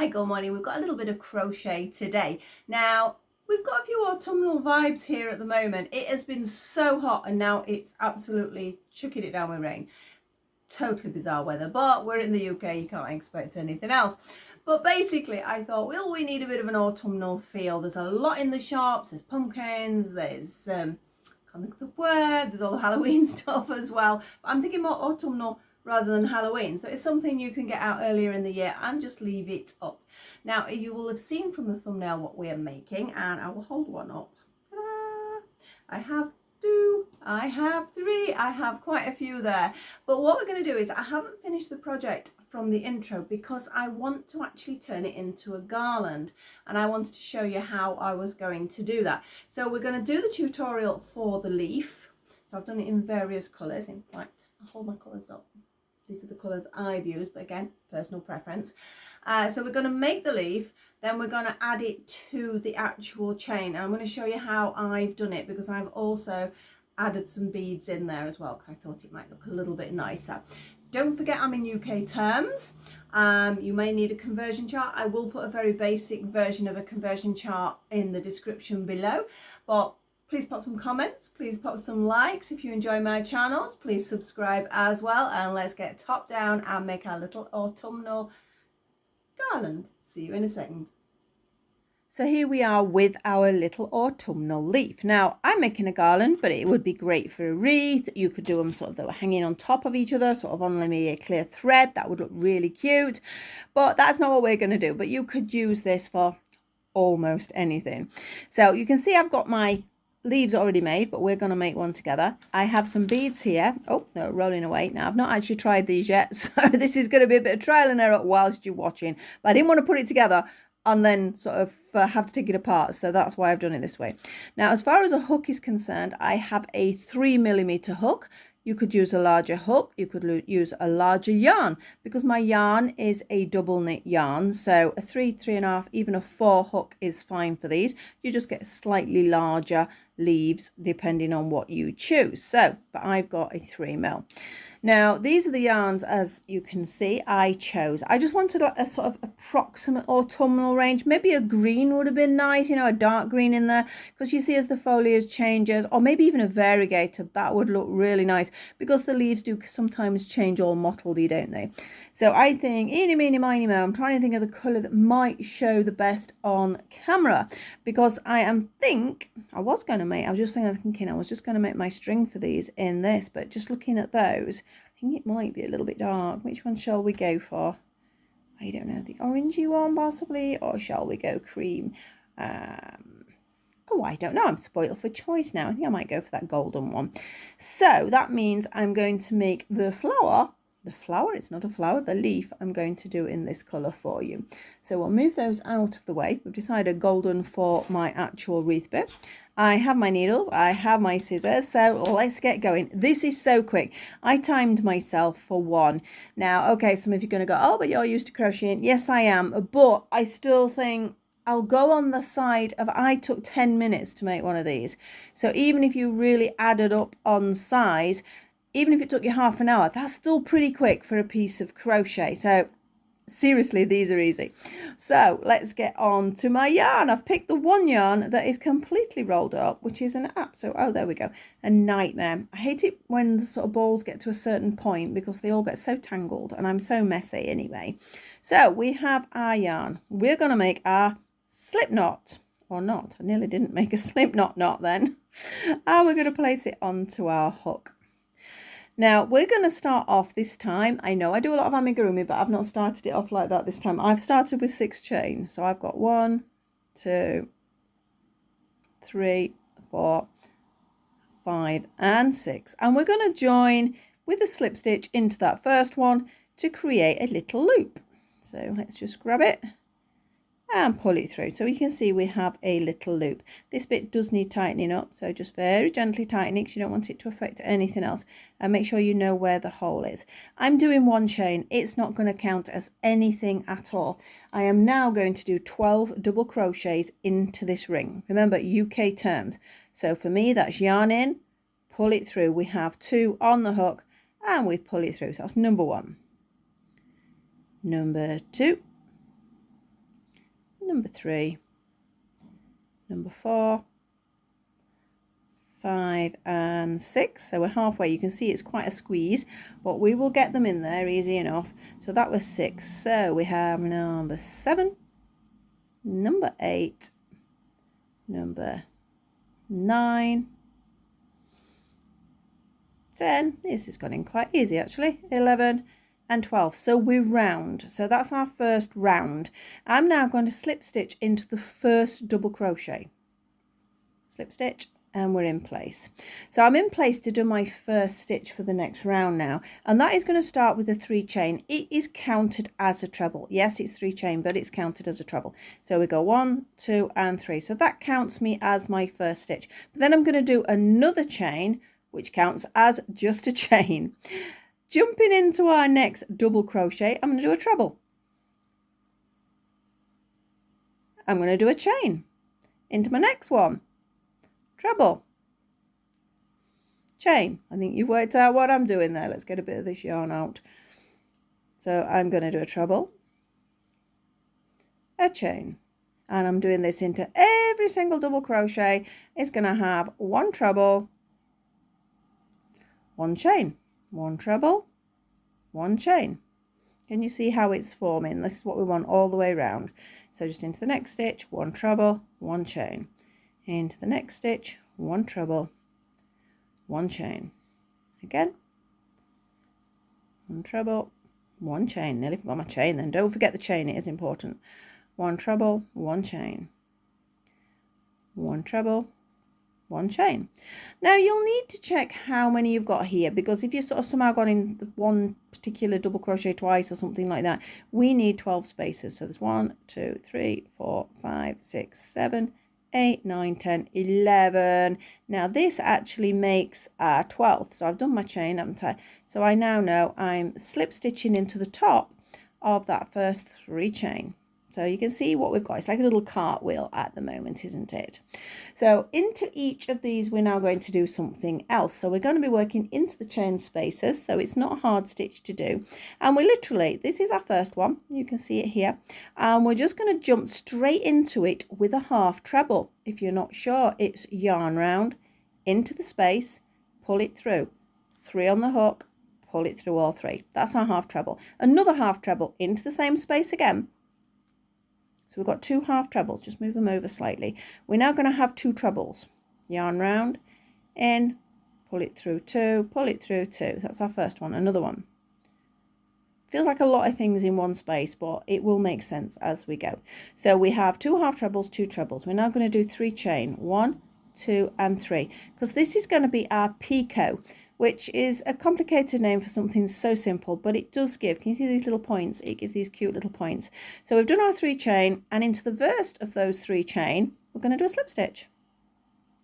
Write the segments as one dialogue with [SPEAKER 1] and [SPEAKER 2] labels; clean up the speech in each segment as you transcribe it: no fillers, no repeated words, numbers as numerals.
[SPEAKER 1] Hi, good morning. We've got a little bit of crochet today. Now, we've got a few autumnal vibes here at the moment. It has been so hot and now it's absolutely chucking it down with rain. Totally bizarre weather, but we're in the UK, you can't expect anything else. But basically, I thought, well, we need a bit of an autumnal feel. There's a lot in the shops. There's pumpkins, there's, can't think of the word, there's all the Halloween stuff as well. But I'm thinking more autumnal rather than Halloween. So it's something you can get out earlier in the year and just leave it up. Now, you will have seen from the thumbnail what we are making, and I will hold one up. Ta-da! I have two, I have three, I have quite a few there. But what we're going to do is, I haven't finished the project from the intro because I want to actually turn it into a garland, and I wanted to show you how I was going to do that. So we're going to do the tutorial for the leaf. So I've done it in various colours. In fact, I'll hold my colours up. These are the colours I've used, but again, personal preference. So we're going to make the leaf, then we're going to add it to the actual chain. And I'm going to show you how I've done it, because I've also added some beads in there as well, because I thought it might look a little bit nicer. Don't forget, I'm in UK terms. You may need a conversion chart. I will put a very basic version of a conversion chart in the description below, but please pop some comments, please pop some likes if you enjoy my channels, please subscribe as well, and let's get top down and make our little autumnal garland. See you in a second. So here we are with our little autumnal leaf. Now, I'm making a garland, but it would be great for a wreath. You could do them sort of, they were hanging on top of each other, sort of on maybe a clear thread. That would look really cute, but that's not what we're going to do. But you could use this for almost anything. So you can see I've got my leaves already made, but we're going to make one together. I have some beads here. Oh, they're rolling away. Now, I've not actually tried these yet, so this is going to be a bit of trial and error whilst you're watching, but I didn't want to put it together and then sort of have to take it apart, so that's why I've done it this way. Now, as far as a hook is concerned, I have a 3mm hook. You could use a larger hook, you could use a larger yarn, because my yarn is a double knit yarn, so a 3, 3.5, even a 4 hook is fine for these. You just get slightly larger leaves depending on what you choose. So, but I've got a 3mm. Now, these are the yarns, as you can see, I chose. I just wanted a sort of approximate autumnal range. Maybe a green would have been nice, you know, a dark green in there, because you see as the foliage changes, or maybe even a variegated, that would look really nice, because the leaves do sometimes change all mottledy, don't they? So I think, eeny, meeny, miny, mo, I'm trying to think of the colour that might show the best on camera, because I was just going to make my string for these in this, but just looking at those, I think it might be a little bit dark. Which one shall we go for? I don't know, the orangey one possibly, or shall we go cream? Oh, I don't know. I'm spoiled for choice now. I think I might go for that golden one. So that means I'm going to make the flower. It's not a flower, the leaf, I'm going to do in this colour for you. So we'll move those out of the way. We've decided golden for my actual wreath bit. I have my needles, I have my scissors, so let's get going. This is so quick. I timed myself for 1. Now, okay, some of you are going to go, oh, but you're used to crocheting. Yes, I am, but I still think I'll go on the side of, I took 10 minutes to make one of these. So even if you really added up on size, even if it took you half an hour, that's still pretty quick for a piece of crochet. So seriously, these are easy. So let's get on to my yarn. I've picked the one yarn that is completely rolled up, which is an oh, there we go, a nightmare. I hate it when the sort of balls get to a certain point, because they all get so tangled and I'm so messy anyway. So we have our yarn. We're going to make our slip knot, or not. I nearly didn't make a slip knot then. And we're going to place it onto our hook. Now, we're going to start off this time. I know I do a lot of amigurumi, but I've not started it off like that this time. I've started with 6 chains. So I've got 1, 2, 3, 4, 5, and 6. And we're going to join with a slip stitch into that first one to create a little loop. So let's just grab it and pull it through. So you can see we have a little loop. This bit does need tightening up, so just very gently tightening, because you don't want it to affect anything else, and make sure you know where the hole is. I'm doing 1 chain. It's not going to count as anything at all. I am now going to do 12 double crochets into this ring. Remember, UK terms. So for me, that's yarn in, pull it through. We have 2 on the hook and we pull it through. So that's number 1. Number 2. number 3, number 4, 5 and 6. So we're halfway. You can see it's quite a squeeze, but we will get them in there easy enough. So that was 6. So we have number 7, number 8, number 9, 10. This has gone in quite easy actually. 11 and 12. So we're round. So that's our first round. I'm now going to slip stitch into the first double crochet. Slip stitch. And we're in place. So I'm in place to do my first stitch for the next round now, and that is going to start with a 3 chain. It is counted as a treble. Yes, it's 3 chain, but it's counted as a treble. So we go 1, 2 and 3. So that counts me as my first stitch. But then I'm going to do another chain which counts as just a chain. Jumping into our next double crochet, I'm going to do a treble. I'm going to do a chain into my next one. Treble, chain. I think you've worked out what I'm doing there. Let's get a bit of this yarn out. So I'm going to do a treble, a chain, and I'm doing this into every single double crochet. It's going to have 1 treble, 1 chain, 1 treble, 1 chain. Can you see how it's forming? This is what we want all the way around. So just into the next stitch, 1 treble, 1 chain. Into the next stitch, 1 treble, 1 chain. Again, 1 treble, 1 chain. Nearly forgot my chain then. Don't forget the chain, it is important. 1 treble, 1 chain. 1 treble, 1 chain. Now you'll need to check how many you've got here, because if you've sort of somehow gone in the one particular double crochet twice or something like that, we need 12 spaces. So there's 1, 2, 3, 4, 5, 6, 7, 8, 9, 10, 11. Now this actually makes our 12th. So I've done my chain, haven't I? So I now know I'm slip stitching into the top of that first 3 chain. So you can see what we've got. It's like a little cartwheel at the moment, isn't it? So into each of these, we're now going to do something else. So we're going to be working into the chain spaces. So it's not a hard stitch to do. And we literally, this is our first one. You can see it here. And we're just going to jump straight into it with a half treble. If you're not sure, it's yarn round, into the space, pull it through. 3 on the hook, pull it through all 3. That's our half treble. Another half treble into the same space again. So we've got 2 half trebles, just move them over slightly. We're now going to have 2 trebles. Yarn round, in, pull it through 2, pull it through 2. That's our first one. Another one. Feels like a lot of things in one space, but it will make sense as we go. So we have 2 half trebles, 2 trebles. We're now going to do 3 chain. 1, 2 and 3. Because this is going to be our picot, which is a complicated name for something so simple, but it does give, can you see these little points? It gives these cute little points. So we've done our 3 chain, and into the first of those 3 chain, we're going to do a slip stitch.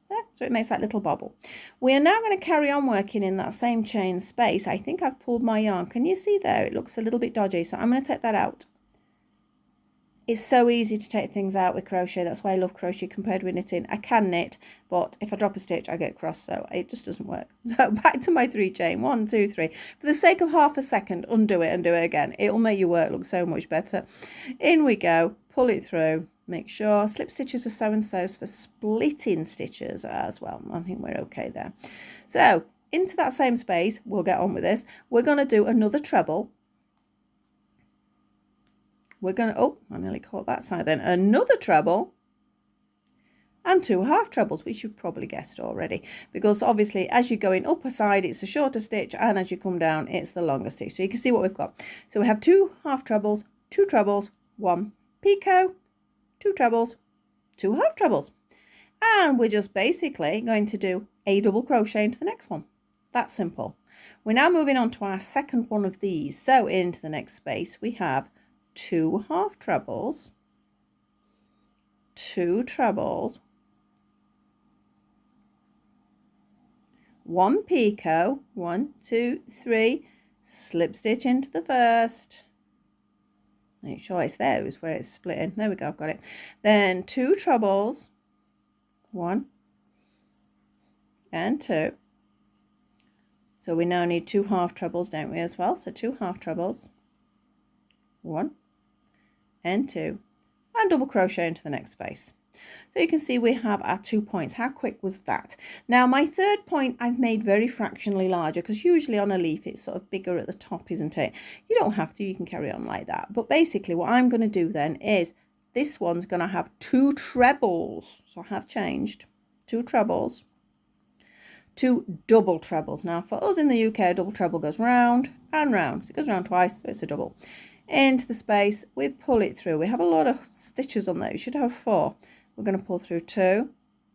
[SPEAKER 1] There, so it makes that little bobble. We are now going to carry on working in that same chain space. I think I've pulled my yarn. Can you see there? It looks a little bit dodgy, so I'm going to take that out. It's so easy to take things out with crochet. That's why I love crochet compared with knitting. I can knit, but if I drop a stitch, I get cross, so it just doesn't work. So back to my 3 chain. 1, 2, 3. For the sake of half a second, undo it and do it again. It will make your work look so much better. In we go. Pull it through. Make sure slip stitches are so and so's for splitting stitches as well. I think we're okay there. So into that same space, we'll get on with this. We're going to do another treble. We're going to, oh, I nearly caught that side then. Another treble and 2 half trebles, which you've probably guessed already, because obviously as you're going up a side, it's a shorter stitch, and as you come down, it's the longer stitch. So you can see what we've got. So we have 2 half trebles, 2 trebles, 1 picot, 2 trebles, 2 half trebles. And we're just basically going to do a double crochet into the next one. That's simple. We're now moving on to our second one of these. So into the next space, we have 2 half trebles, 2 trebles, 1 picot, 1, 2, 3, slip stitch into the first. Make sure it's there, it's where it's splitting. There we go, I've got it. Then 2 trebles, 1 and 2. So we now need 2 half trebles, don't we, as well? So 2 half trebles, 1 and 2, and double crochet into the next space. So you can see we have our 2 points. How quick was that? Now my third point I've made very fractionally larger, because usually on a leaf it's sort of bigger at the top, isn't it? You don't have to, you can carry on like that. But basically what I'm going to do then is this one's going to have 2 trebles. So I have changed 2 trebles, 2 double trebles. Now for us in the UK, a double treble goes round and round. So it goes round twice, so it's a double. Into the space, we pull it through. We have a lot of stitches on there. We should have 4. We're going to pull through 2,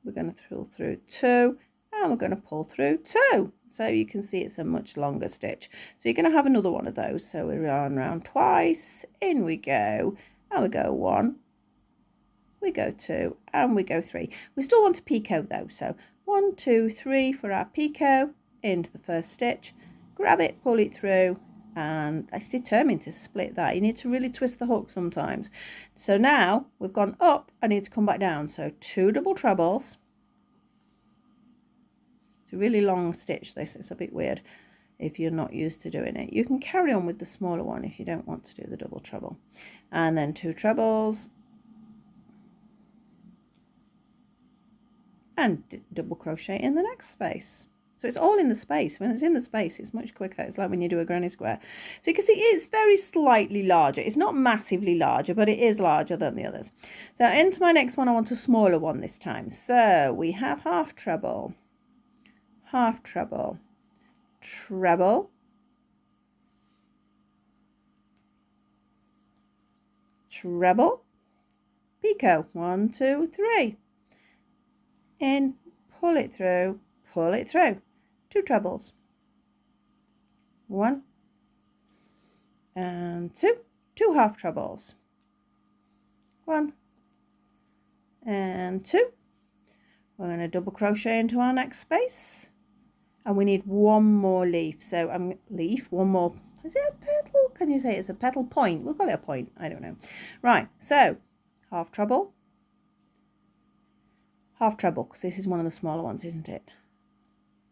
[SPEAKER 1] we're going to pull through 2, and we're going to pull through 2. So you can see it's a much longer stitch. So you're going to have another one of those. So we run round twice, in we go, and we go 1, we go 2, and we go 3. We still want to picot though, so 1, 2, 3 for our picot, into the first stitch, grab it, pull it through, and it's determined to split that. You need to really twist the hook sometimes. So now we've gone up, I need to come back down. So 2 double trebles. It's a really long stitch this, it's a bit weird if you're not used to doing it. You can carry on with the smaller one if you don't want to do the double treble. And then 2 trebles. And double crochet in the next space. So it's all in the space. When it's in the space, it's much quicker. It's like when you do a granny square. So you can see it's very slightly larger. It's not massively larger, but it is larger than the others. So into my next one, I want a smaller one this time. So we have half treble, treble, treble, picot, 1, 2, 3. In, pull it through, 2 trebles, 1 and 2, 2 half trebles, 1 and 2. We're going to double crochet into our next space, and we need 1 more leaf. So one more, is it a petal? Can you say it's a petal point? We'll call it a point, I don't know. Right, so half treble, because this is one of the smaller ones, isn't it?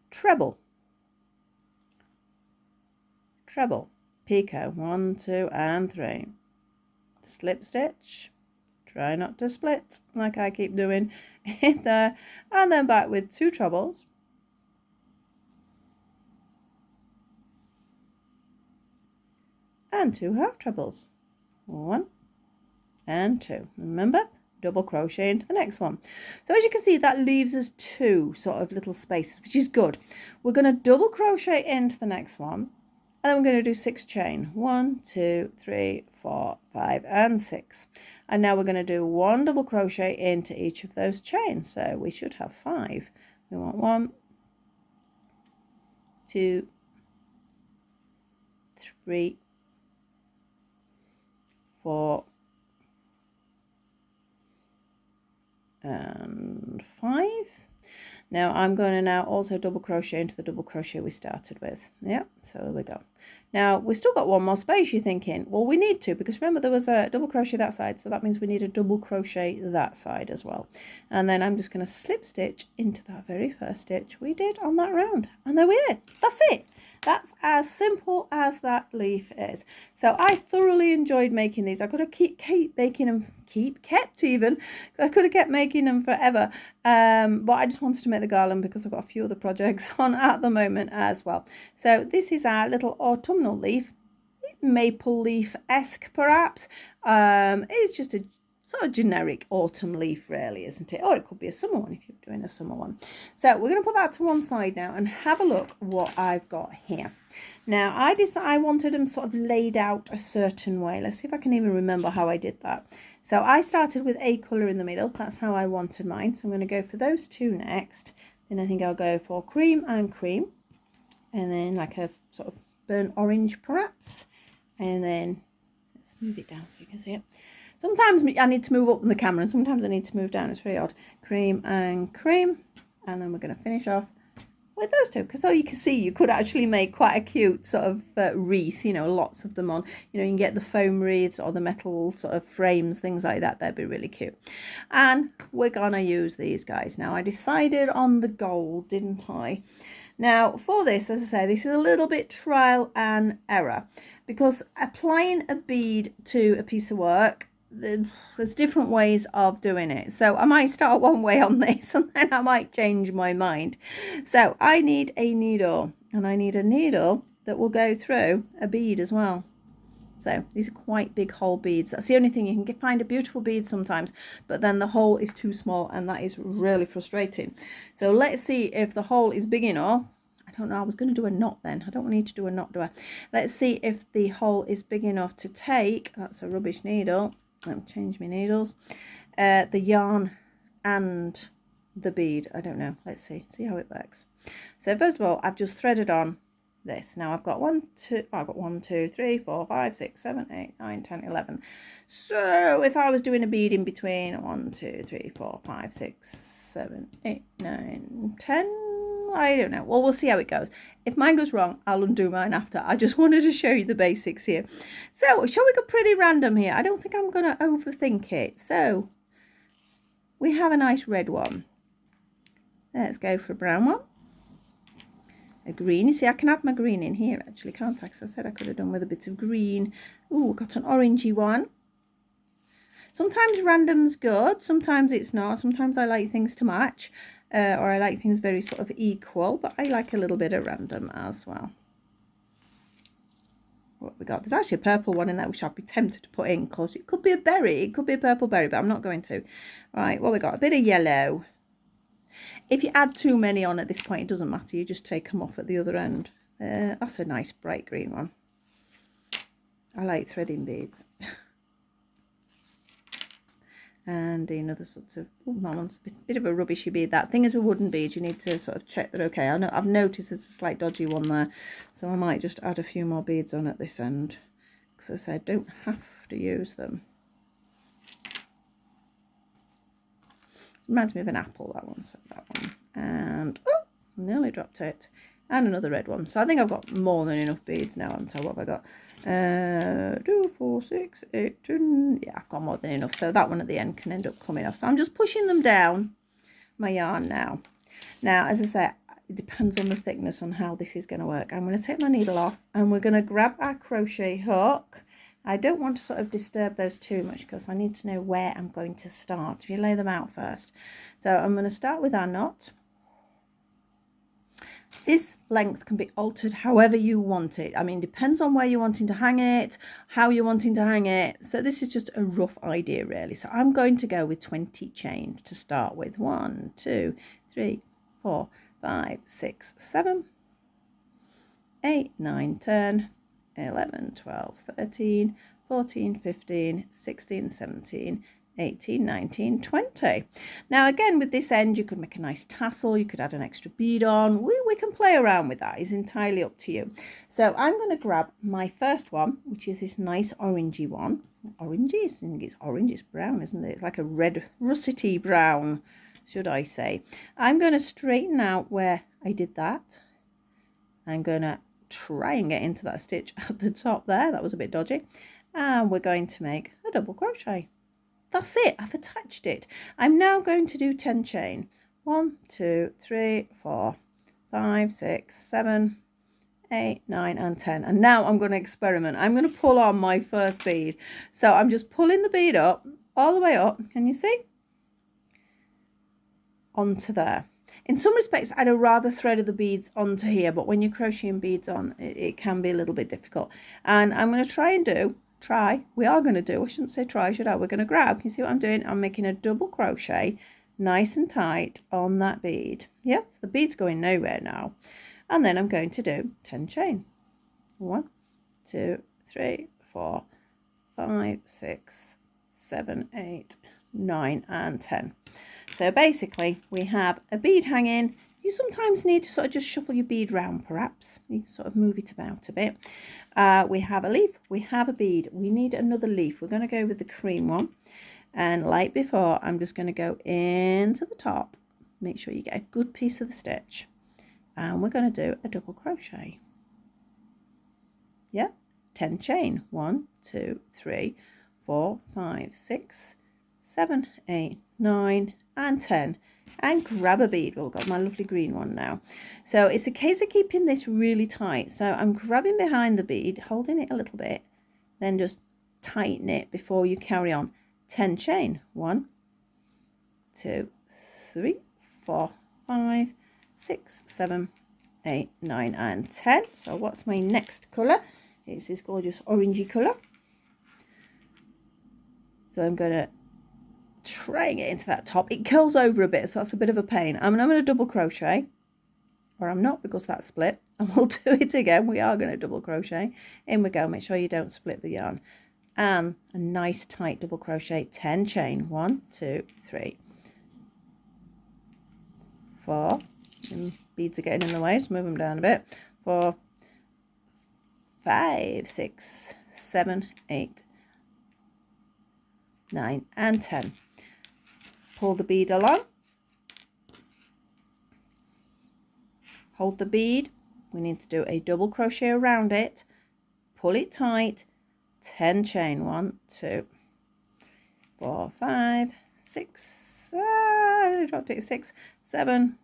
[SPEAKER 1] Treble, picot, 1, 2 and 3, slip stitch, try not to split like I keep doing in there, and then back with 2 trebles, and 2 half trebles, 1 and 2. Remember, double crochet into the next one. So as you can see, that leaves us 2 sort of little spaces, which is good. We're going to double crochet into the next one, and then we're going to do 6 chain, 1, 2, 3, 4, 5 and 6. And now we're going to do 1 double crochet into each of those chains. So we should have 5. We want 1, 2, 3, 4 and 5. Now I'm going to now also double crochet into the double crochet we started with. Yeah, so there we go. Now we've still got 1 more space. You're thinking, well, we need to, because remember there was a double crochet that side, so that means we need a double crochet that side as well. And then I'm just going to slip stitch into that very first stitch we did on that round, and there we are. That's it. That's as simple as that leaf is. So I thoroughly enjoyed making these. I could have kept making them, I could have kept making them forever. But I just wanted to make the garland because I've got a few other projects on at the moment as well. So this is our little autumnal leaf, maple leaf-esque perhaps. It's just a sort of generic autumn leaf really, isn't it? Or it could be a summer one if you're doing a summer one. So we're going to put that to one side now and have a look what I've got here. Now I decided I wanted them sort of laid out a certain way. Let's see if I can even remember how I did that. So I started with a colour in the middle. That's how I wanted mine. So I'm going to go for those 2 next. Then I think I'll go for cream and cream. And then like a sort of burnt orange perhaps. And then let's move it down so you can see it. Sometimes I need to move up in the camera and sometimes I need to move down. It's very odd. Cream and cream. And then we're going to finish off with those 2. Because so you can see, you could actually make quite a cute sort of wreath, you know, lots of them on. You know, you can get the foam wreaths or the metal sort of frames, things like that. They'd be really cute. And we're going to use these guys. Now, I decided on the gold, didn't I? Now, for this, as I say, this is a little bit trial and error. Because applying a bead to a piece of work there's different ways of doing it. So I might start one way on this and then I might change my mind. So I need a needle, and I need a needle that will go through a bead as well. So these are quite big hole beads. That's the only thing. You can find a beautiful bead sometimes, but then the hole is too small, and that is really frustrating. So let's see if the hole is big enough. I don't know, I was going to do a knot then. I don't need to do a knot, do I? Let's see if the hole is big enough to take, that's a rubbish needle. Let me change my needles. The yarn and the bead. I don't know. Let's see how it works. So first of all, I've just threaded on this. Now I've got 1, 2, 3, 4, 5, 6, 7, 8, 9, 10, 11. So if I was doing a bead in between 1, 2, 3, 4, 5, 6, 7, 8, 9, 10. I don't know. Well, we'll see how it goes. If mine goes wrong, I'll undo mine after. I just wanted to show you the basics here. So shall we go pretty random here? I don't think I'm going to overthink it. So we have a nice red one. Let's go for a brown one. A green. You see, I can add my green in here actually, can't I? Because I said I could have done with a bit of green. Ooh, got an orangey one. Sometimes random's good, sometimes it's not. Sometimes I like things to match, or I like things very sort of equal, but I like a little bit of random as well. What we got? There's actually a purple one in there which I'd be tempted to put in, because it could be a berry, it could be a purple berry, but I'm not going to. Right, what we got? A bit of yellow. If you add too many on at this point, it doesn't matter, you just take them off at the other end. That's a nice bright green one. I like threading beads. And another sort of, oh, that one's a bit of a rubbishy bead. That thing is with wooden beads, you need to sort of check that okay. I know I've noticed there's a slight dodgy one there, so I might just add a few more beads on at this end, because as I said, don't have to use them. It reminds me of an apple, that one, so that one. And oh, nearly dropped it. And another red one. So I think I've got more than enough beads now. What have I got? 2, 4, 6, 8, 10. Yeah, I've got more than enough. So that one at the end can end up coming off. So I'm just pushing them down my yarn now. Now, as I say, it depends on the thickness on how this is going to work. I'm going to take my needle off and we're going to grab our crochet hook. I don't want to sort of disturb those too much because I need to know where I'm going to start. If you lay them out first. So I'm going to start with our knot. This length can be altered however you want it. I mean, depends on where you're wanting to hang it, how you're wanting to hang it. So this is just a rough idea really. So I'm going to go with 20 chain to start with. 1, 2, 3, 4, 5, 6, 7, 8, 9, 10, 11, 12, 13, 14, 15, 16, 17, 18, 19, 20. Now again, with this end you could make a nice tassel, you could add an extra bead on. We can play around with that, it's entirely up to you. So I'm going to grab my first one, which is this nice orangey one. Orangey? I think it's orange, it's brown, isn't it? It's like a red russety brown, should I say. I'm going to straighten out where I did that. I'm going to try and get into that stitch at the top there, that was a bit dodgy, and we're going to make a double crochet. That's it, I've attached it. I'm now going to do 10 chain. 1, 2, 3, 4, 5, 6, 7, 8, 9 and 10. And now I'm going to experiment. I'm going to pull on my first bead. So I'm just pulling the bead up, all the way up, can you see? Onto there. In some respects, I'd have rather threaded the beads onto here, but when you're crocheting beads on, it can be a little bit difficult. And I'm going to try and do, I shouldn't say try, should I? We're going to grab, you see what I'm doing? I'm making a double crochet, nice and tight on that bead. Yep, so the bead's going nowhere now. And then I'm going to do 10 chain. 1, 2, 3, 4, 5, 6, 7, 8, 9 and 10. So basically we have a bead hanging. You sometimes need to sort of just shuffle your bead round, perhaps. You can sort of move it about a bit. We have a leaf, we have a bead, we need another leaf. We're going to go with the cream one. And like before, I'm just going to go into the top. Make sure you get a good piece of the stitch. And we're going to do a double crochet. Yeah, 10 chain. 1, 2, 3, 4, 5, 6, 7, 8, 9 and 10. And grab a bead. Well, I've got my lovely green one now. So it's a case of keeping this really tight. So I'm grabbing behind the bead, holding it a little bit, then just tighten it before you carry on. 10 chain. 1, 2, 3, 4, 5, 6, 7, 8, 9 and 10. So what's my next colour? It's this gorgeous orangey colour. So I'm going to try and get into that top. It curls over a bit, so that's a bit of a pain. I'm going to double crochet, or I'm not because that's split, and we'll do it again. We are going to double crochet. In we go. Make sure you don't split the yarn. And a nice tight double crochet, 10 chain. 1, 2, 3, 4. And beads are getting in the way, just move them down a bit. 4, 5, 6, 7, 8, 9 and 10. Pull the bead along, hold the bead. We need to do a double crochet around it, pull it tight, 10 chain. 1, 2, 4, 5, 6, I dropped it, 6, 7,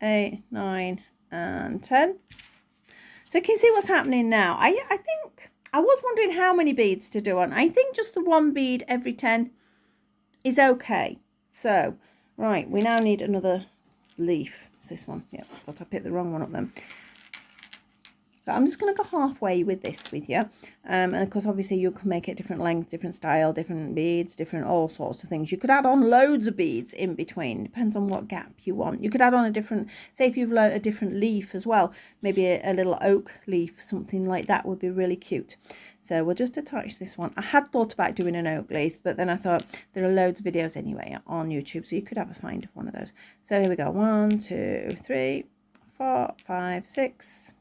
[SPEAKER 1] 8, 9 and 10. So you can see what's happening now. I think I was wondering how many beads to do on. I think just the one bead every 10 is okay. So right, we now need another leaf. It's this one. Yeah, thought I picked the wrong one up then. But I'm just going to go halfway with this with you, and because obviously you can make it different length, different style, different beads, different all sorts of things. You could add on loads of beads in between, depends on what gap you want. You could add on a different, say if you've learned a different leaf as well, maybe a little oak leaf, something like that would be really cute. So we'll just attach this one. I had thought about doing an oak leaf, but then I thought there are loads of videos anyway on YouTube, so you could have a find of one of those. So here we go, 1, 2, 3, 4, 5, 6,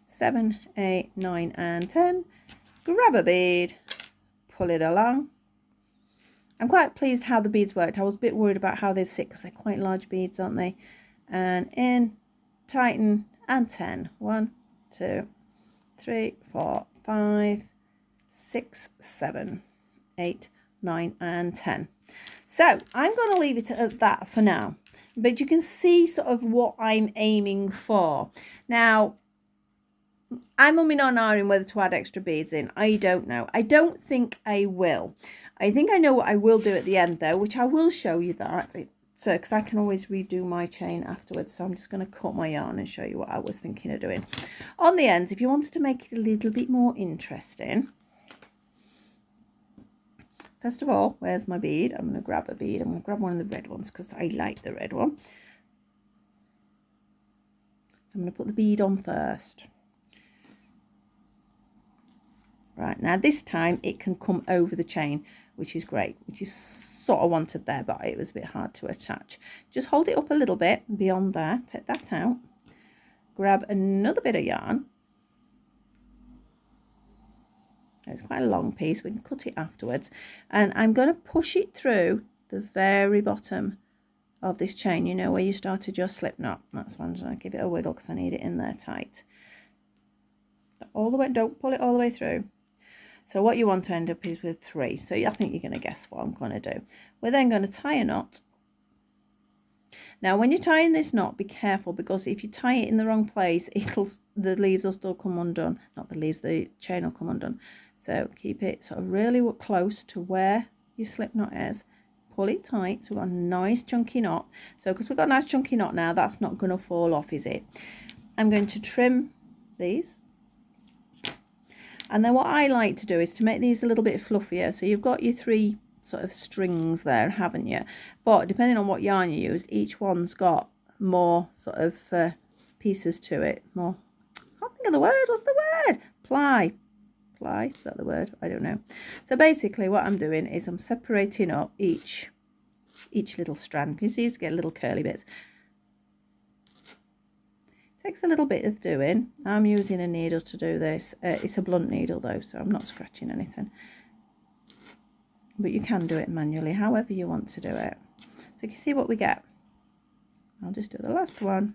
[SPEAKER 1] 7, 8, 9 and 10. Grab a bead, pull it along. I'm quite pleased how the beads worked. I was a bit worried about how they sit because they're quite large beads, aren't they? And in, tighten and 10. 1, 2, 3, 4, 5, 6, 7, 8, 9 and 10. So I'm going to leave it at that for now, but you can see sort of what I'm aiming for. Now I'm umming on ahhing whether to add extra beads in. I don't know. I don't think I will. I think I know what I will do at the end though, which I will show you that. So, because I can always redo my chain afterwards. So I'm just going to cut my yarn and show you what I was thinking of doing. On the ends, if you wanted to make it a little bit more interesting. First of all, where's my bead? I'm going to grab a bead. I'm going to grab one of the red ones because I like the red one. So I'm going to put the bead on first. Right, now this time it can come over the chain, which is great, which is sort of wanted there, but it was a bit hard to attach. Just hold it up a little bit beyond there, take that out, grab another bit of yarn. It's quite a long piece, we can cut it afterwards, and I'm going to push it through the very bottom of this chain, you know, where you started your slip knot. That's why I'm just going to give it a wiggle because I need it in there tight. All the way, don't pull it all the way through. So what you want to end up is with 3. So I think you're going to guess what I'm going to do. We're then going to tie a knot. Now when you're tying this knot, be careful, because if you tie it in the wrong place, the leaves will still come undone. Not the leaves, the chain will come undone. So keep it sort of really close to where your slip knot is. Pull it tight, so we've got a nice chunky knot. So because we've got a nice chunky knot now, that's not going to fall off, is it? I'm going to trim these. And then what I like to do is to make these a little bit fluffier. So you've got your 3 sort of strings there, haven't you? But depending on what yarn you use, each one's got more sort of pieces to it. More, I can't think of the word. What's the word? Ply. Ply, is that the word? I don't know. So basically what I'm doing is I'm separating up each little strand. You see, you get little curly bits. Takes a little bit of doing. I'm using a needle to do this. It's a blunt needle though, so I'm not scratching anything. But you can do it manually, however you want to do it. So you can see what we get. I'll just do the last one.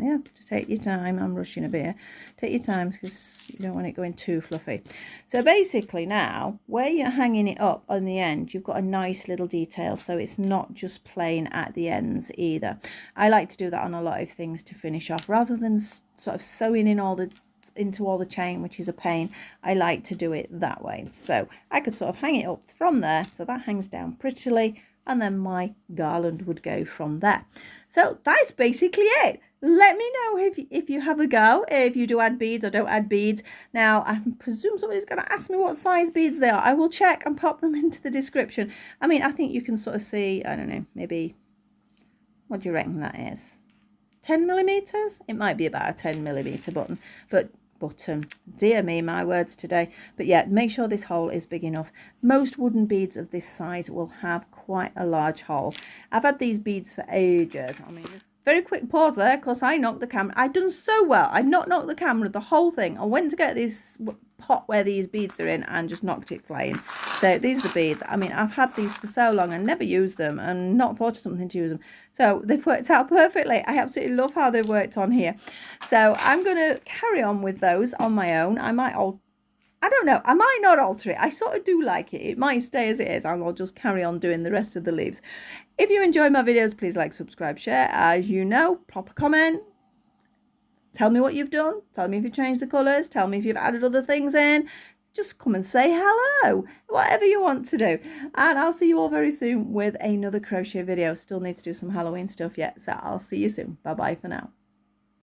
[SPEAKER 1] Yeah, just take your time. I'm rushing a bit. Take your time because you don't want it going too fluffy. So basically now, where you're hanging it up on the end, you've got a nice little detail, so it's not just plain at the ends either. I like to do that on a lot of things to finish off, rather than sort of sewing in all the into all the chain, which is a pain. I like to do it that way. So I could sort of hang it up from there. So that hangs down prettily, and then my garland would go from there. So that's basically it. Let me know if you have a go, if you do add beads or don't add beads. Now, I presume somebody's going to ask me what size beads they are. I will check and pop them into the description. I mean, I think you can sort of see, I don't know, maybe, what do you reckon that is? 10 millimeters? It might be about a 10 millimeter button, but dear me, my words today. But yeah, make sure this hole is big enough. Most wooden beads of this size will have quite a large hole. I've had these beads for ages. I mean, very quick pause there, because I knocked the camera. I'd done so well. I not knocked the camera, the whole thing. I went to get this pot where these beads are in and just knocked it flying. So these are the beads. I mean, I've had these for so long and never used them and not thought of something to use them. So they've worked out perfectly. I absolutely love how they've worked on here. So I'm going to carry on with those on my own. I don't know, I might not alter it. I sort of do like it. It might stay as it is, and I'll just carry on doing the rest of the leaves. If you enjoy my videos, please like, subscribe, share. As you know, pop a comment. Tell me what you've done. Tell me if you've changed the colours. Tell me if you've added other things in. Just come and say hello. Whatever you want to do. And I'll see you all very soon with another crochet video. Still need to do some Halloween stuff yet, so I'll see you soon. Bye-bye for now.